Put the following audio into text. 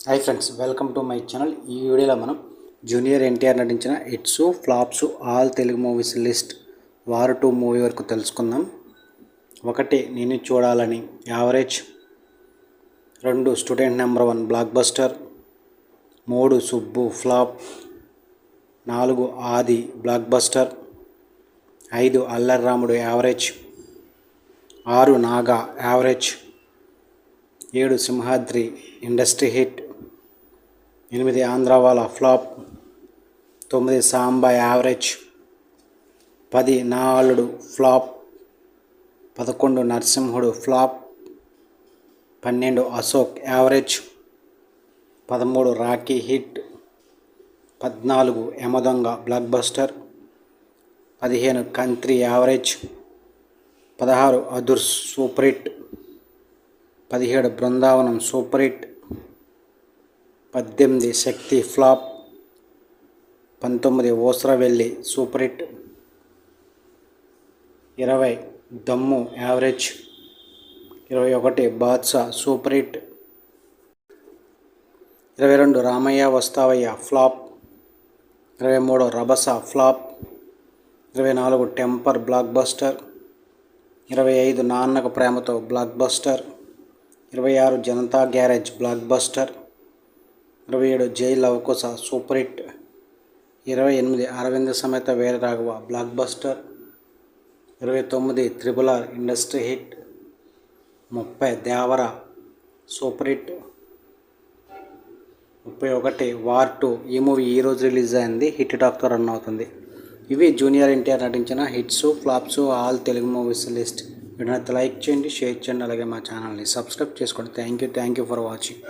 Hi friends, welcome to my channel. ఈ వీడియోలో మనం జూనియర్ ఎన్టీఆర్ నటించిన hits flops all Telugu movies list war 2 movie వరకు తెలుసుకుందాం. 1 నేను చూడాలని average, 2 student number 1 block buster, 3 Subbu flop, 4 ఆది బ్లాక్ బస్టర్, 5 అల్లరి రాముడు average, 6 Naga average, 7 Simhadri industry hit, 8 Andhrawala flop, 9 Samba average, 10 నా అల్లుడు ఫ్లాప్, 11 నరసింహుడు flop, 12 Ashok average, 13 Rocky hit, 14 Yamadonga blockbuster, 15 Kantri average, 16 Adhurs super hit, 17 Brindavanam super hit, 18 Shakti flop, 19 Oosaravelli super hit, 20 Dammu average, 21 Baadshah super hit, 22 Ramayya Vasthavayya flop, 23 Rabhasa flop, 24 Temper blockbuster, 25 Nannaku Prematho blockbuster, 26 Janatha Garage blockbuster, 27 Jai Lavakusa super hit, 28 Aravinda Sametha Veera Raghava blockbuster, 29 triple R industry hit, 30 Devara super hit, 31 war 2. ఈ movie ఈరోజు release అయింది. Hit టాక్తో run అవుతుంది. ఇవి junior NTR నటించిన hits flops all Telugu movies list. వీడియోని like చేయండి, share చేయండి, అలాగే మా ఛానల్ని సబ్స్క్రైబ్ చేసుకోండి. Thank you for watching.